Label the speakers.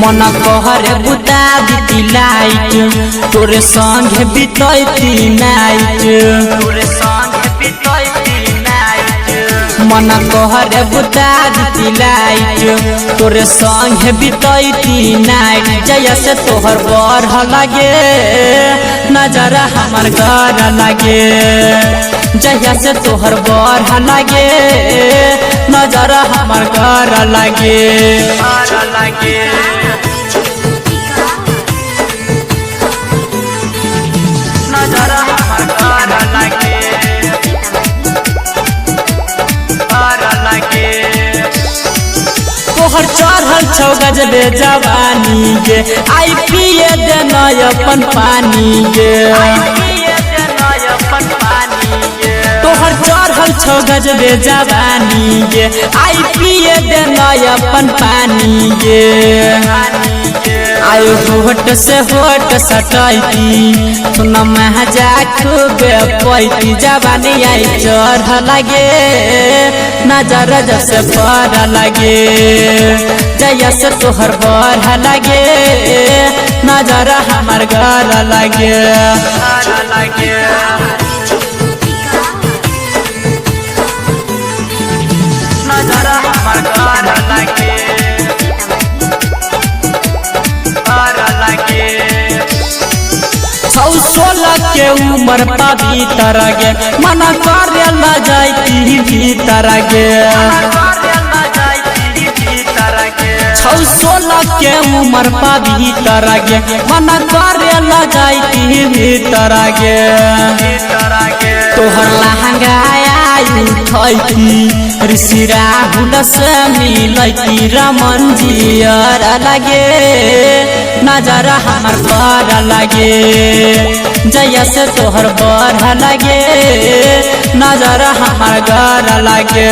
Speaker 1: मन कहरे बुता दी लाइट तोरे संग बितैती नाइट मन कहरे बुता दी लाइट तोरे संग बितैती नाइट जया से तोहर बढ़ लगे नजर हमर घर लगे जया से तोहर बढ़ लगे नजर हमर घर लगे नजर हमर घर लगे तोहर चढ़ल छौ गजबे जवानी गे आई पिए देना अपन पानी गे तोहर चढ़ल छौ गजबे जवानी गे आई पिए देना अपन पानी गे आयो होट से होट सटैती सुन महजा खूबे पैती जवानी आई चढ़ लगे नजर जसे पड़ लगे जया से तोहर बढ़ लगे नजर हमर घर लगे नजर हमर घर लगे सोलह के उम्र पवित्र गे मना करे ल जाती भीतर गे 16 के उम्र पवित्र गे मना करे ल जाती भीतर गे तोहर लहंगा उठैती ऋषि राहुल से मिलती रमन जियर लगे नजर हमर बढ़ लगे जया से तोहर बढ़ लगे नजर हमर घर लगे।